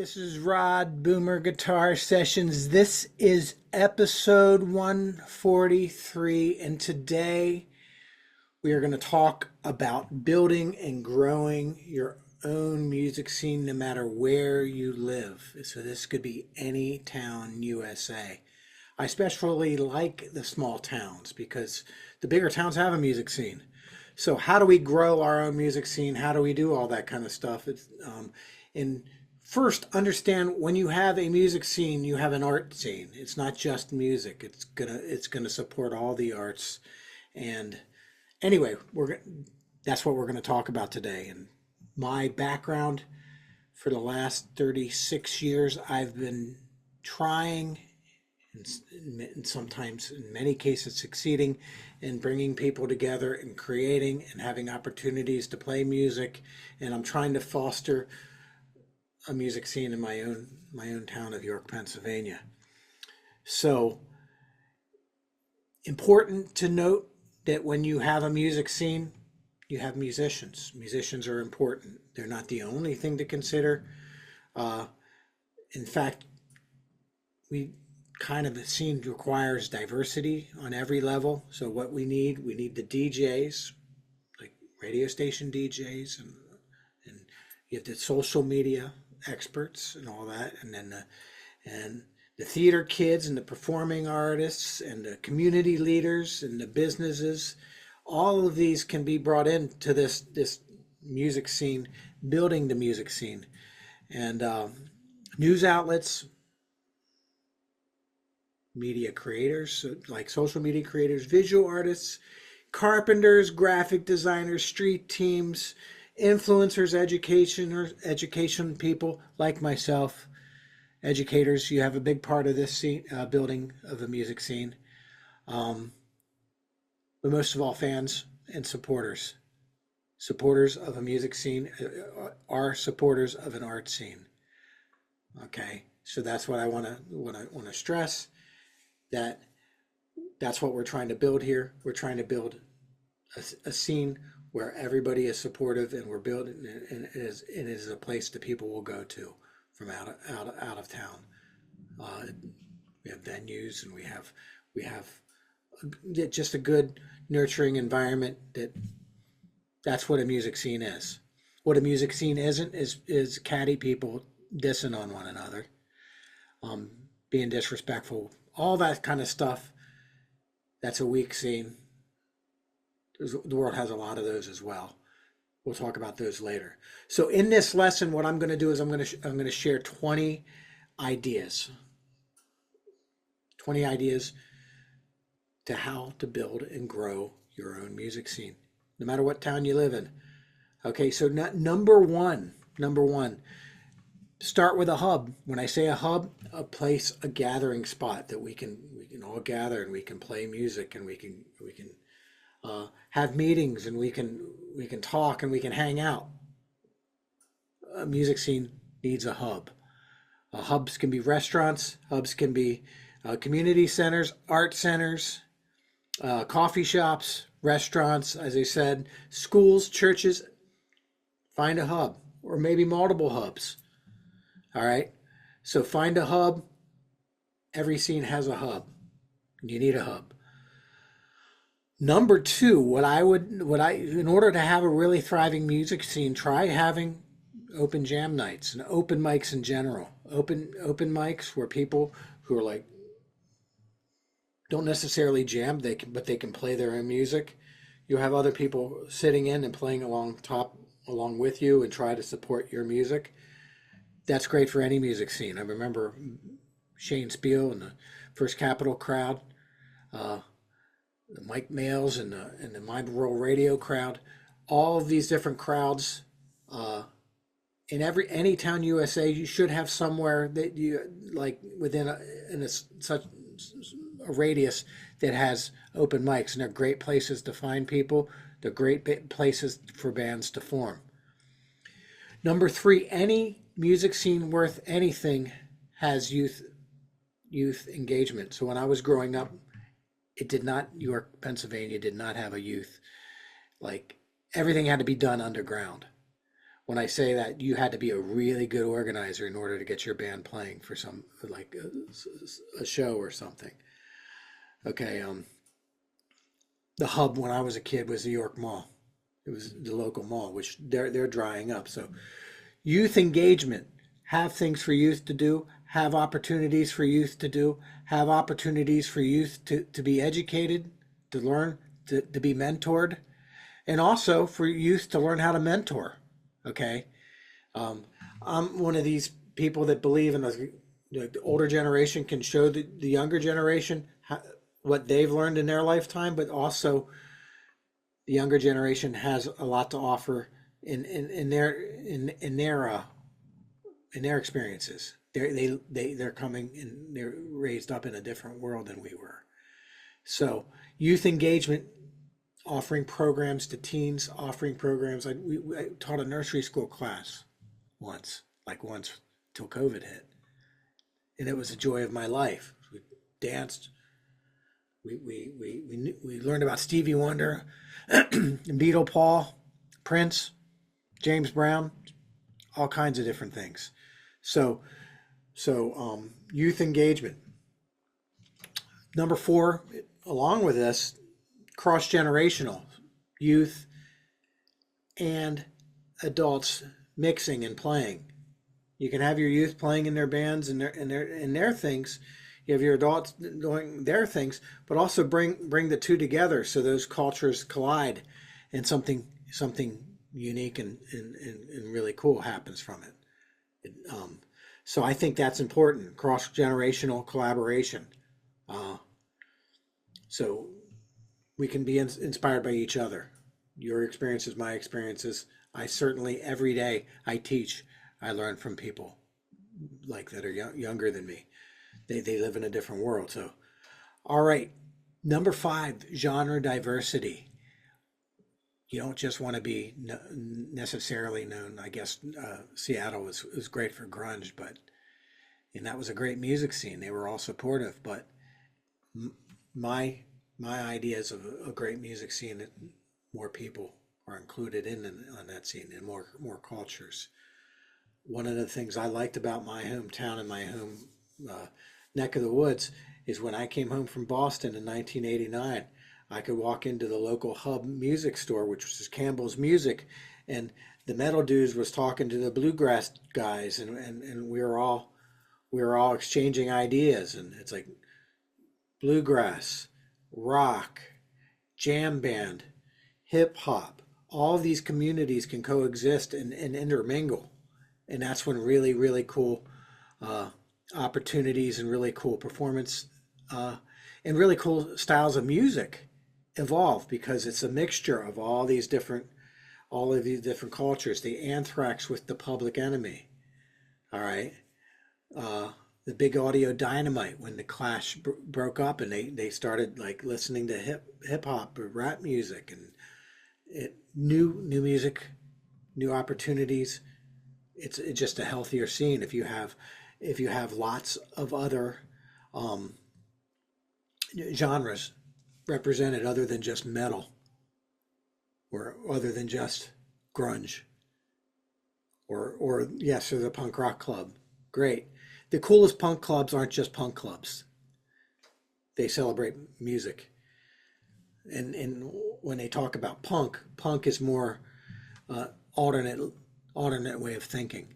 This is Rod Boomer Guitar Sessions. This is episode 143, and today we are going to talk about building and growing your own music scene no matter where you live. So this could be Anytown, USA. I especially like the small towns because the bigger towns have a music scene. So how do we grow our own music scene? How do we do all that kind of stuff? And first, understand when you have a music scene, you have an art scene. It's not just music. It's gonna support all the arts. And anyway, that's what we're gonna talk about today. And my background for the last 36 years, I've been trying and sometimes in many cases succeeding in bringing people together and creating and having opportunities to play music. And I'm trying to foster a music scene in my own town of York, Pennsylvania. So important to note that when you have a music scene, you have musicians. Musicians are important. They're not the only thing to consider. In fact, the scene requires diversity on every level. So what we need the DJs, like radio station DJs, and you have the social media experts and all that, and then the theater kids and the performing artists and the community leaders and the businesses. All of these can be brought into this music scene, building the music scene. And news outlets, media creators, like social media creators, visual artists, carpenters, graphic designers, street teams, influencers, education people like myself, educators. You have a big part of this scene, building of the music scene. But most of all, fans and supporters of a music scene are supporters of an art scene. Okay, so that's what I want to stress. That's what we're trying to build here. We're trying to build a scene where everybody is supportive, and we're building, and it is a place that people will go to from out of town. We have venues, and we have just a good nurturing environment. That's what a music scene is. What a music scene isn't is catty people dissing on one another, being disrespectful, all that kind of stuff. That's a weak scene. The world has a lot of those as well. We'll talk about those later. So in this lesson, what I'm going to do is I'm going to share 20 ideas. 20 ideas to how to build and grow your own music scene, no matter what town you live in. Okay, so number one, start with a hub. When I say a hub, a place, a gathering spot that we can all gather, and we can play music, and we can have meetings, and we can talk, and we can hang out. A music scene needs a hub. Hubs can be restaurants. Hubs can be community centers, art centers, coffee shops, restaurants, as I said, schools, churches. Find a hub, or maybe multiple hubs. All right, so find a hub. Every scene has a hub. You need a hub. Number two, in order to have a really thriving music scene, try having open jam nights and open mics in general. Open mics where people who are like don't necessarily jam, but they can play their own music. You'll have other people sitting in and playing along with you and try to support your music. That's great for any music scene. I remember Shane Spiel and the First Capital crowd, the Mike Mails and the My Rural Radio crowd. All of these different crowds, in Anytown, USA, you should have somewhere that you like within such a radius that has open mics, and they're great places to find people. They're great places for bands to form. Number three, any music scene worth anything has youth engagement. So when I was growing up, York, Pennsylvania did not have a youth. Like, everything had to be done underground. When I say that, you had to be a really good organizer in order to get your band playing for some like a show or something. Okay, the hub when I was a kid was the York Mall. It was the local mall, which they're drying up. So youth engagement, have things for youth to do, have opportunities for youth to do, have opportunities for youth to be educated, to learn, to be mentored, and also for youth to learn how to mentor. Okay. I'm one of these people that believe in the older generation can show the younger generation what they've learned in their lifetime, but also the younger generation has a lot to offer in their experiences. They're coming and they're raised up in a different world than we were. So youth engagement, offering programs to teens, offering programs. I taught a nursery school class once till COVID hit, and it was the joy of my life. We danced. We learned about Stevie Wonder, Beatle Paul, Prince, James Brown, all kinds of different things. So youth engagement. Number 4, along with this, cross-generational, youth and adults mixing and playing. You can have your youth playing in their bands and their things. You have your adults doing their things, but also bring the two together so those cultures collide and something unique and really cool happens from it. So I think that's important, cross-generational collaboration. So we can be inspired by each other. Your experiences, my experiences. I certainly, every day I teach, I learn from people like that are younger than me. They live in a different world. So, all right. Number 5, genre diversity. You don't just want to be necessarily known. I guess Seattle was great for grunge, and that was a great music scene. They were all supportive, but my ideas of a great music scene, that more people are included on that scene and more cultures. One of the things I liked about my hometown and my home neck of the woods is when I came home from Boston in 1989, I could walk into the local hub music store, which was Campbell's Music, and the metal dudes was talking to the bluegrass guys, and we were all exchanging ideas, and it's like bluegrass, rock, jam band, hip hop, all these communities can coexist and intermingle. And that's when really, really cool opportunities and really cool performance and really cool styles of music evolve, because it's a mixture of all of these different cultures. The Anthrax with the Public Enemy. All right. The Big Audio Dynamite, when the Clash broke up and they started like listening to hip hop or rap music, and new music, new opportunities. It's just a healthier scene if you have lots of other genres represented other than just metal or other than just grunge or yes, or the punk rock club. Great. The coolest punk clubs aren't just punk clubs. They celebrate music. And when they talk about punk is more alternate way of thinking,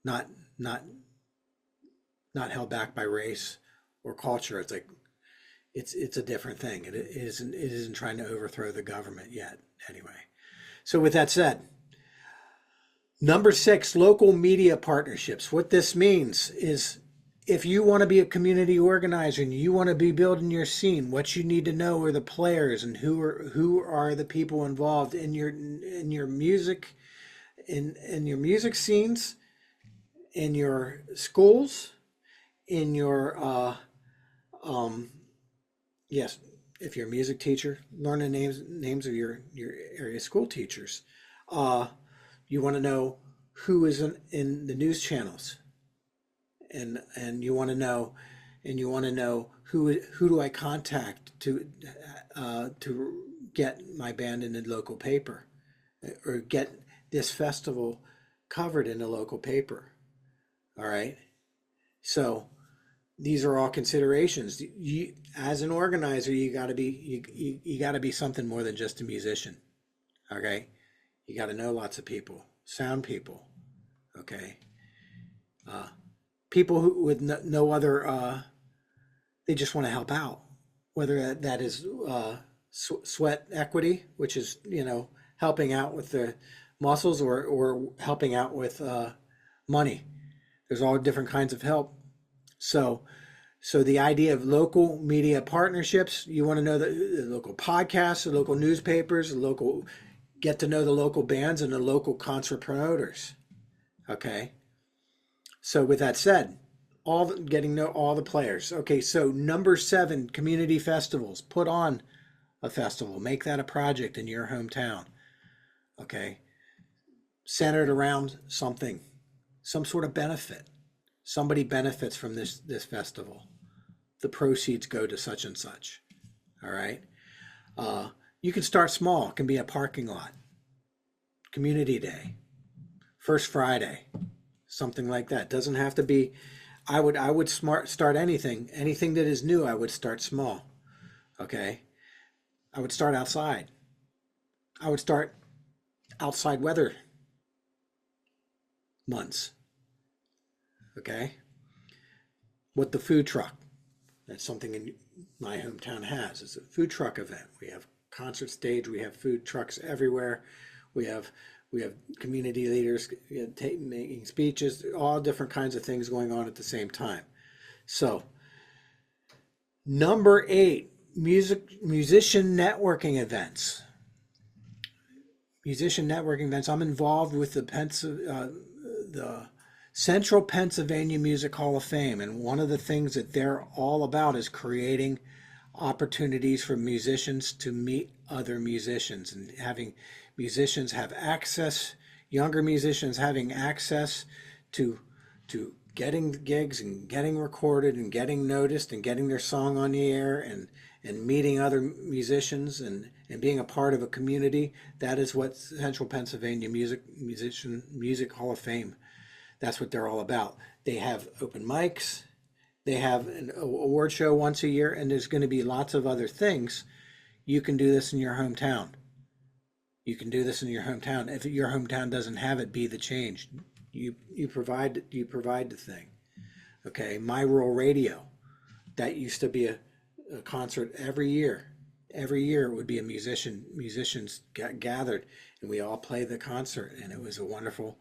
not held back by race or culture. It's like it's a different thing. It isn't trying to overthrow the government yet. Anyway, so with that said, number 6, local media partnerships. What this means is, if you want to be a community organizer and you want to be building your scene, what you need to know are the players and who are the people involved in your music, in your music scenes, in your schools, in your yes, if you're a music teacher, learn the names of your area school teachers. You want to know who is in the news channels, and you want to know who do I contact to get my band in the local paper, or get this festival covered in the local paper. All right. So these are all considerations. You, as an organizer, you got to be you got to be something more than just a musician. Okay, you got to know lots of people, sound people. Okay, people who with no other. They just want to help out, whether that is sweat equity, which is helping out with the muscles, or helping out with money. There's all different kinds of help. So the idea of local media partnerships, you want to know the local podcasts, the local newspapers, get to know the local bands and the local concert promoters. Okay. So with that said, getting to know all the players. Okay, so number 7, community festivals. Put on a festival. Make that a project in your hometown. Okay. Centered around something, some sort of benefit. Somebody benefits from this festival. The proceeds go to such and such. All right. You can start small. It can be a parking lot, community day, first Friday, something like that. Doesn't have to be. I would start anything that is new. I would start small. Okay. I would start outside. I would start outside weather months. Okay. What the food truck. That's something in my hometown has. It's a food truck event. We have concert stage. We have food trucks everywhere. We have community leaders making speeches. All different kinds of things going on at the same time. So, number 8, musician networking events. Musician networking events. I'm involved with the Central Pennsylvania Music Hall of Fame, and one of the things that they're all about is creating opportunities for musicians to meet other musicians, and having musicians have access, younger musicians having access to getting gigs and getting recorded and getting noticed and getting their song on the air, and meeting other musicians and being a part of a community. That is what Central Pennsylvania Music Hall of Fame, that's what they're all about. They have open mics. They have an award show once a year, and there's going to be lots of other things. You can do this in your hometown. You can do this in your hometown. If your hometown doesn't have it, be the change. You provide the thing. Okay, My Rural Radio. That used to be a concert every year. Every year it would be musicians gathered, and we all play the concert, and it was a wonderful.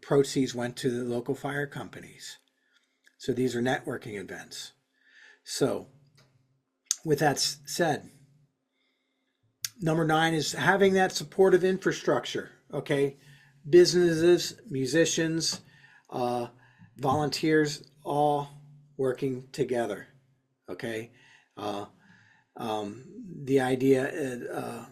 Proceeds went to the local fire companies. So these are networking events. So with that said, number 9 is having that supportive infrastructure. Okay, businesses, musicians, volunteers, all working together. Okay, the idea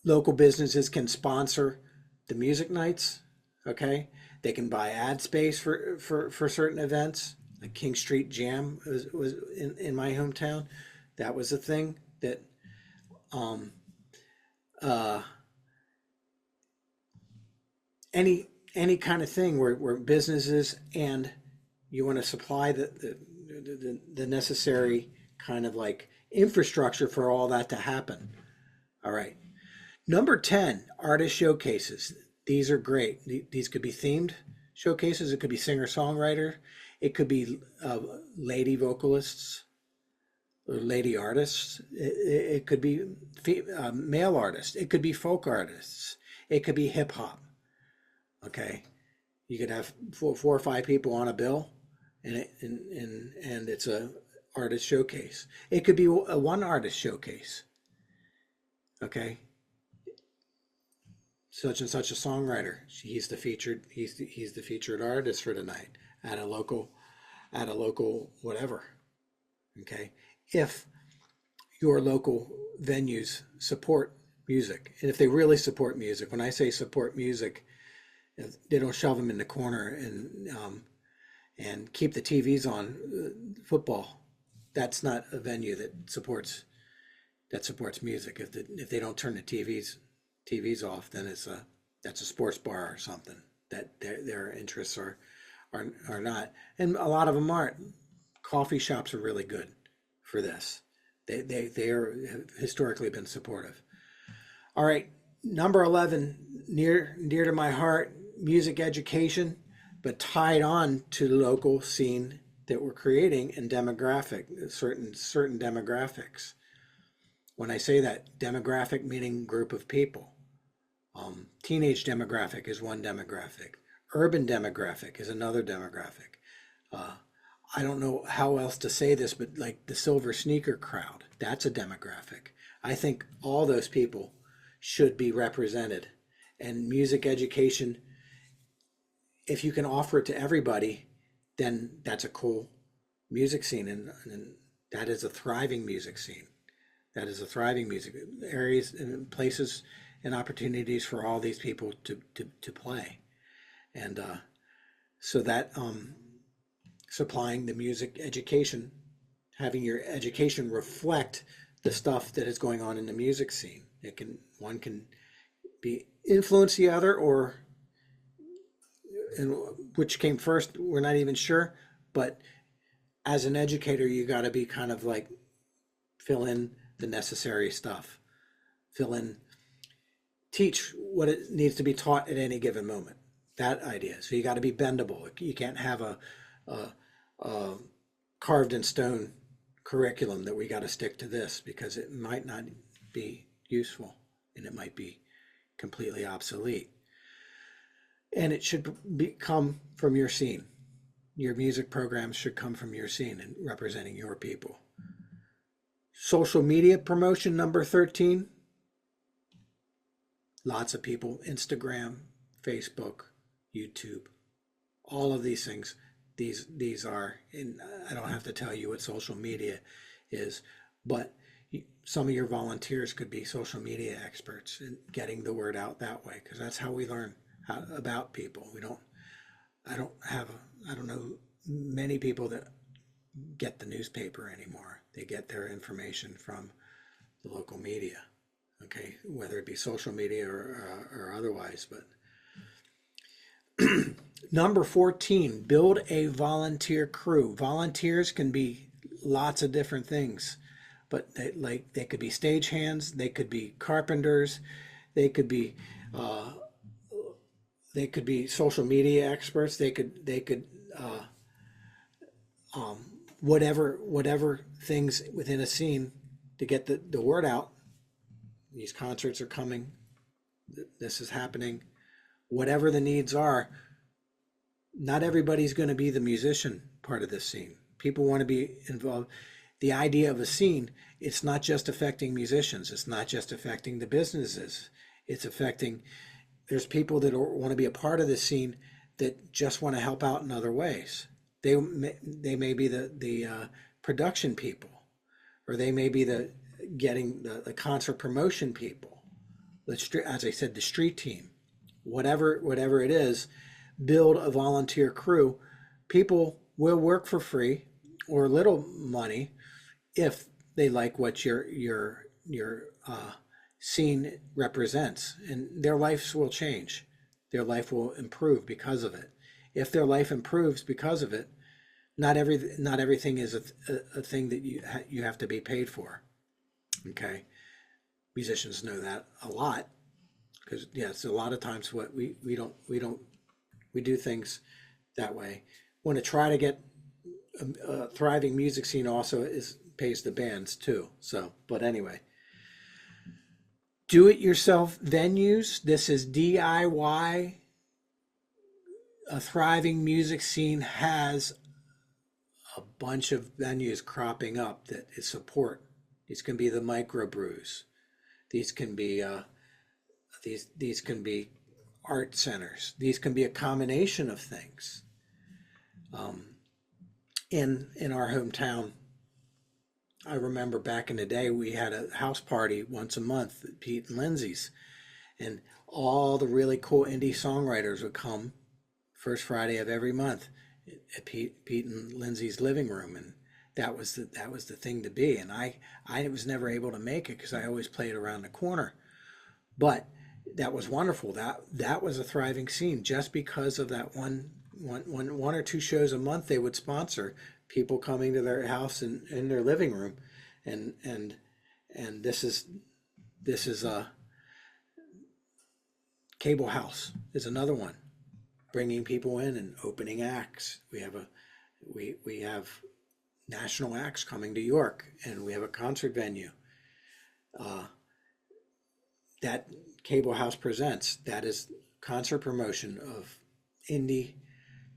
local businesses can sponsor the music nights. Okay, they can buy ad space for certain events. Like King Street Jam was in my hometown. That was a thing that any kind of thing where businesses, and you want to supply the necessary kind of like infrastructure for all that to happen. All right. Number 10, artist showcases. These are great. These could be themed showcases. It could be singer-songwriter. It could be lady vocalists or lady artists. It could be male artists. It could be folk artists. It could be hip-hop. Okay, you could have four or 5 people on a bill, and it's a artist showcase. It could be a one artist showcase. Okay. Such and such a songwriter. He's the featured artist for tonight at a local whatever. Okay. If your local venues support music, and if they really support music, when I say support music, they don't shove them in the corner and keep the TVs on football. That's not a venue that supports music. If they don't turn the TVs off, then it's that's a sports bar or something that their interests are not, and a lot of them aren't. Coffee shops are really good for this. They are have historically been supportive. All right, number 11, near to my heart, music education, but tied on to the local scene that we're creating and demographic, certain demographics. When I say that, demographic meaning group of people. Teenage demographic is one demographic. Urban demographic is another demographic. Uh, I don't know how else to say this, but like the silver sneaker crowd, that's a demographic. I think all those people should be represented. And music education, if you can offer it to everybody, then that's a cool music scene. And that is a thriving music scene. That is a thriving music areas and places and opportunities for all these people to play. And so that supplying the music education, having your education reflect the stuff that is going on in the music scene. One can be influence the other, or and which came first, we're not even sure. But as an educator, you got to be kind of like fill in the necessary stuff, fill in, teach what it needs to be taught at any given moment. That idea. So you got to be bendable. You can't have a carved in stone curriculum that we got to stick to this, because it might not be useful and it might be completely obsolete. And it should come from your scene. Your music programs should come from your scene and representing your people. Social media promotion, number 13. Lots of people, Instagram, Facebook, YouTube, all of these things. These are, and I don't have to tell you what social media is, but some of your volunteers could be social media experts in getting the word out that way, because that's how we learn about people. I don't know many people that get the newspaper anymore. They get their information from the local media, okay, whether it be social media or otherwise. But number 14, build a volunteer crew. Volunteers can be lots of different things, but they could be stagehands, they could be carpenters, they could be social media experts, they could whatever things within a scene to get the word out. These concerts are coming, this is happening, whatever the needs are. Not everybody's going to be the musician part of this scene. People want to be involved. The idea of a scene, it's not just affecting musicians, it's not just affecting the businesses, it's affecting, there's people that want to be a part of the scene that just want to help out in other ways. They may be the production people, or they may be the concert promotion people, as I said, the street team, whatever it is. Build a volunteer crew. People will work for free or little money if they like what your scene represents, and their lives will change. Their life will improve because of it. If their life improves because of it, not everything is a thing that you have to be paid for. Okay, musicians know that a lot, because yes, a lot of times what we do things that way. Want to try to get a thriving music scene also pays the bands too. So, but anyway, do-it-yourself venues. This is DIY. A thriving music scene has a bunch of venues cropping up that support. These can be the microbrews. These can be these can be art centers. These can be a combination of things. In our hometown, I remember back in the day, we had a house party once a month at Pete and Lindsay's, and all the really cool indie songwriters would come first Friday of every month at Pete and Lindsay's living room, and that was the thing to be. And I was never able to make it because I always played around the corner, but that was wonderful. That was a thriving scene just because of that one or two shows a month they would sponsor people coming to their house and in their living room, and this is a Cable House is another one, bringing people in and opening acts. We have national acts coming to York, and we have a concert venue. That Cable House presents. That is concert promotion of indie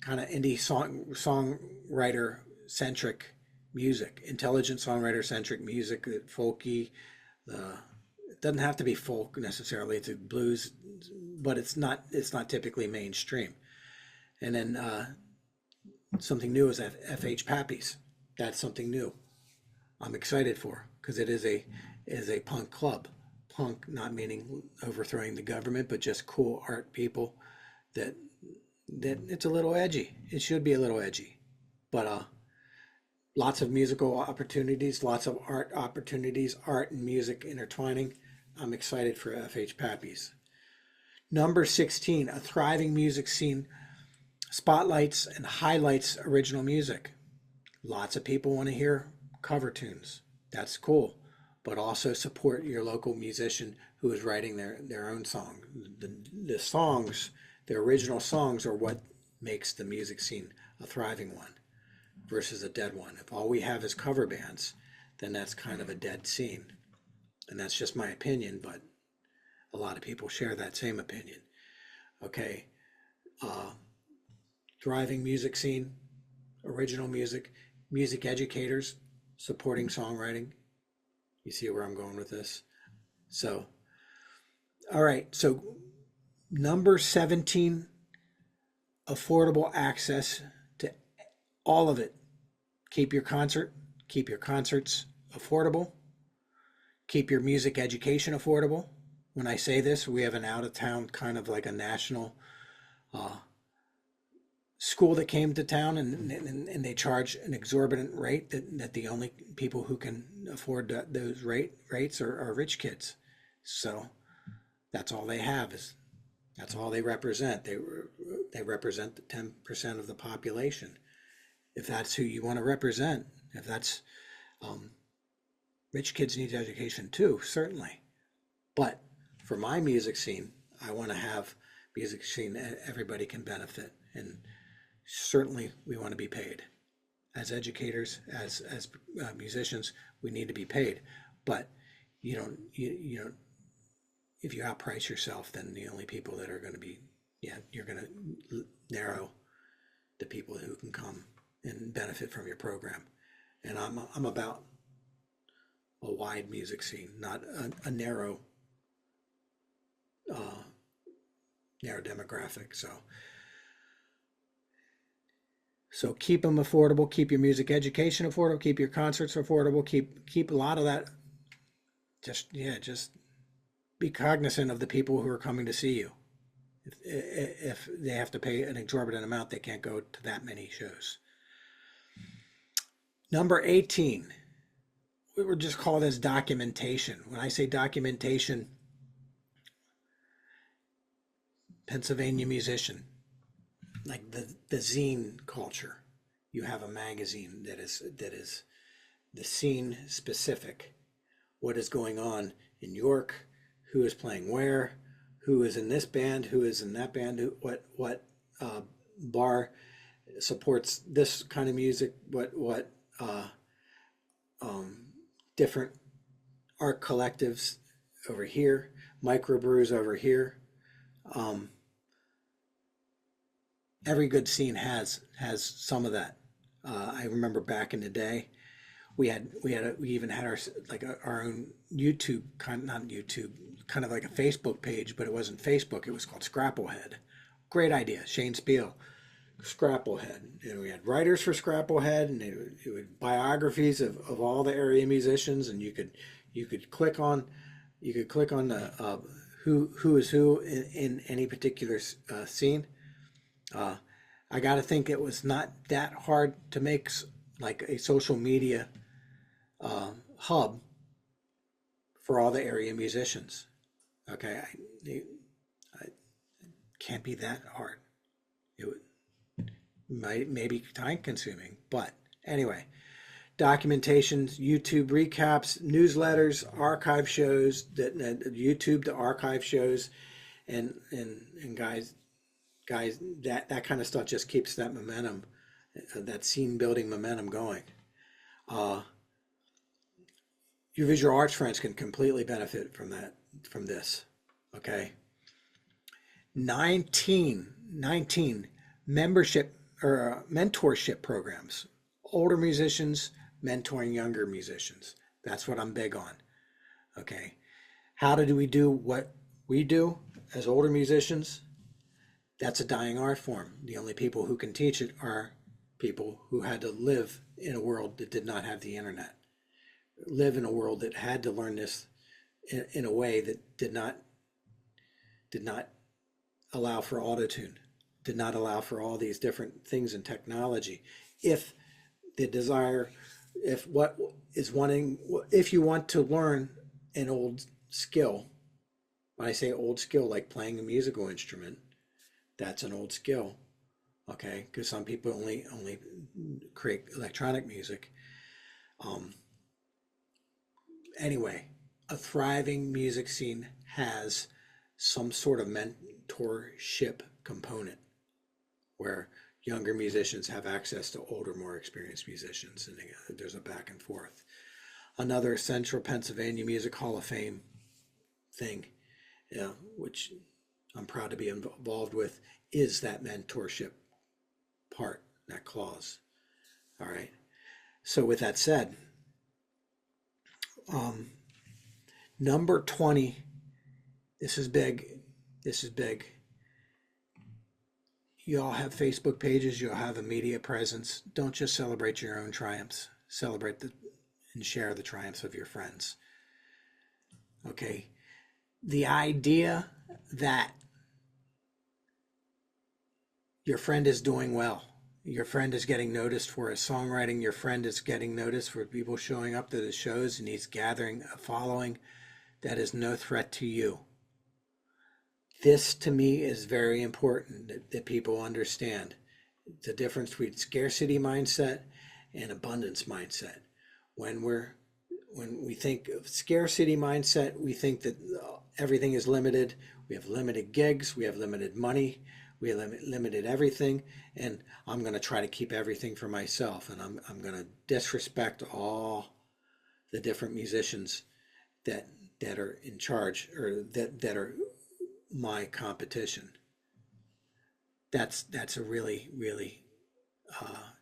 songwriter centric music, intelligent songwriter centric music, folky. It doesn't have to be folk necessarily. It's a blues, but it's not typically mainstream. And then something new is FH Pappy's. That's something new. I'm excited for, because it is a punk club. Punk, not meaning overthrowing the government, but just cool art people that it's a little edgy. It should be a little edgy, but lots of musical opportunities, lots of art opportunities, art and music intertwining. I'm excited for FH Pappy's. Number 16, a thriving music scene spotlights and highlights original music. Lots of people want to hear cover tunes. That's cool. But also support your local musician who is writing their own song. The songs, the original songs, are what makes the music scene a thriving one versus a dead one. If all we have is cover bands, then that's kind of a dead scene. And that's just my opinion, but a lot of people share that same opinion. Okay, thriving music scene, original music, music educators supporting songwriting. You see where I'm going with this? So, all right. So number 17, affordable access to all of it. Keep your concerts affordable. Keep your music education affordable. When I say this, we have an out of town, kind of like a national school that came to town, and they charge an exorbitant rate that the only people who can afford those rates are rich kids. So that's all they have, that's all they represent. They represent the 10% of the population. If that's who you want to represent, if that's rich kids need education too, certainly. But for my music scene, I want to have music scene that everybody can benefit, and certainly we want to be paid. As educators, as musicians, we need to be paid. But you don't if you outprice yourself, then the only people that are going to be, you're going to narrow the people who can come and benefit from your program. And I'm about a wide music scene, not a narrow demographic. So keep them affordable, keep your music education affordable, keep your concerts affordable, keep a lot of that. Just be cognizant of the people who are coming to see you. If they have to pay an exorbitant amount, they can't go to that many shows. Number 18, we would just call this documentation. When I say documentation, Pennsylvania musician, like the zine culture. You have a magazine that is the scene specific. What is going on in York? Who is playing where? Who is in this band? Who is in that band? What bar supports this kind of music? What different art collectives over here? Microbrews over here. Every good scene has some of that. I remember back in the day, we even had our own YouTube, not YouTube, kind of like a Facebook page, but it wasn't Facebook. It was called Scrapplehead. Great idea, Shane Spiel. Scrapplehead, and we had writers for Scrapplehead, and it would biographies of all the area musicians, and you could click on the who is who in any particular scene. I got to think it was not that hard to make like a social media hub for all the area musicians. Okay, can't be that hard. It might maybe time consuming, but anyway, documentations, YouTube recaps, newsletters, archive shows, that YouTube to archive shows, and guys, that kind of stuff just keeps that momentum, that scene building momentum going. Your visual arts friends can completely benefit from this. Okay. 19 membership or mentorship programs. Older musicians mentoring younger musicians. That's what I'm big on. Okay. How do we do what we do as older musicians? That's a dying art form. The only people who can teach it are people who had to live in a world that did not have the internet. Live in a world that had to learn this in a way that did not allow for autotune, did not allow for all these different things in technology. If you want to learn an old skill, when I say old skill, like playing a musical instrument, that's an old skill, okay? Because some people only create electronic music. Anyway, a thriving music scene has some sort of mentorship component where younger musicians have access to older, more experienced musicians, and there's a back and forth. Another Central Pennsylvania Music Hall of Fame thing, which I'm proud to be involved with, is that mentorship part, that clause. All right. So with that said, number 20, this is big. You all have Facebook pages, you all have a media presence. Don't just celebrate your own triumphs. Celebrate and share the triumphs of your friends. Okay. The idea that your friend is doing well, your friend is getting noticed for his songwriting, your friend is getting noticed for people showing up to the shows, and he's gathering a following, that is no threat to you. This, to me, is very important that people understand the difference between scarcity mindset and abundance mindset. When we think of scarcity mindset, we think that everything is limited. We have limited gigs, we have limited money, we have limited everything, and I'm going to try to keep everything for myself, and I'm going to disrespect all the different musicians that are in charge, or that are my competition. That's a really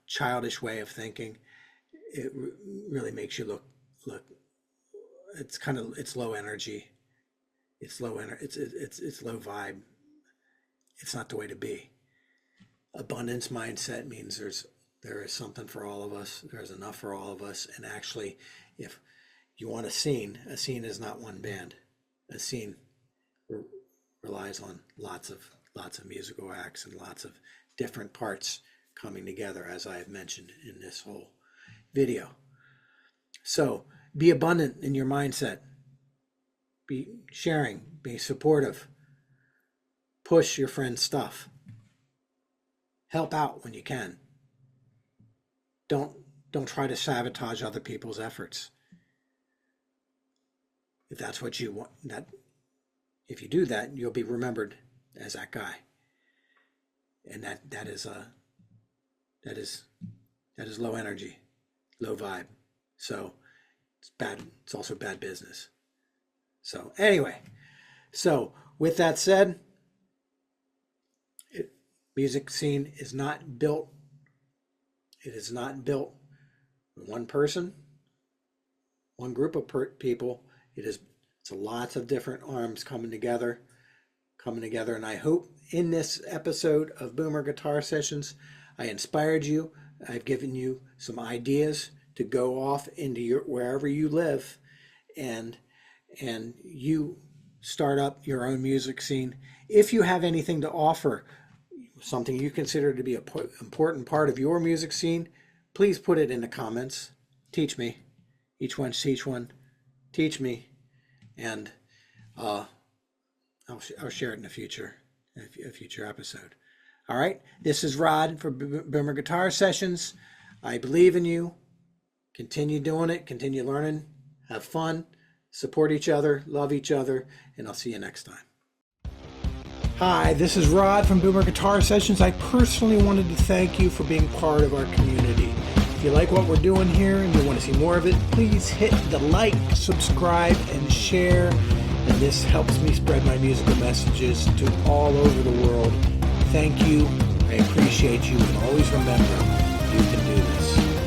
childish way of thinking. It really makes you look. It's low energy. It's low vibe. It's not the way to be. Abundance mindset means there is something for all of us. There's enough for all of us. And actually, if you want a scene is not one band. A scene relies on lots of musical acts and lots of different parts coming together, as I have mentioned in this whole video. So be abundant in your mindset. Be sharing, be supportive. Push your friend's stuff. Help out when you can. Don't try to sabotage other people's efforts. If that's what you want, if you do that, you'll be remembered as that guy. And that is low energy, low vibe. So it's bad. It's also bad business. So anyway, so with that said, music scene is not built. It is not built with one person, one group of people. It's lots of different arms coming together. And I hope in this episode of Boomer Guitar Sessions, I inspired you. I've given you some ideas to go off into wherever you live, and you start up your own music scene. If you have anything to offer, something you consider to be an important part of your music scene, please put it in the comments. Teach me. Each one teach one. Teach me. And I'll share it in the future. a future episode. All right. This is Rod for Boomer Guitar Sessions. I believe in you. Continue doing it. Continue learning. Have fun. Support each other. Love each other. And I'll see you next time. Hi, this is Rod from Boomer Guitar Sessions. I personally wanted to thank you for being part of our community. If you like what we're doing here and you want to see more of it, please hit the like, subscribe, and share. And this helps me spread my musical messages to all over the world. Thank you. I appreciate you. And always remember, you can do this.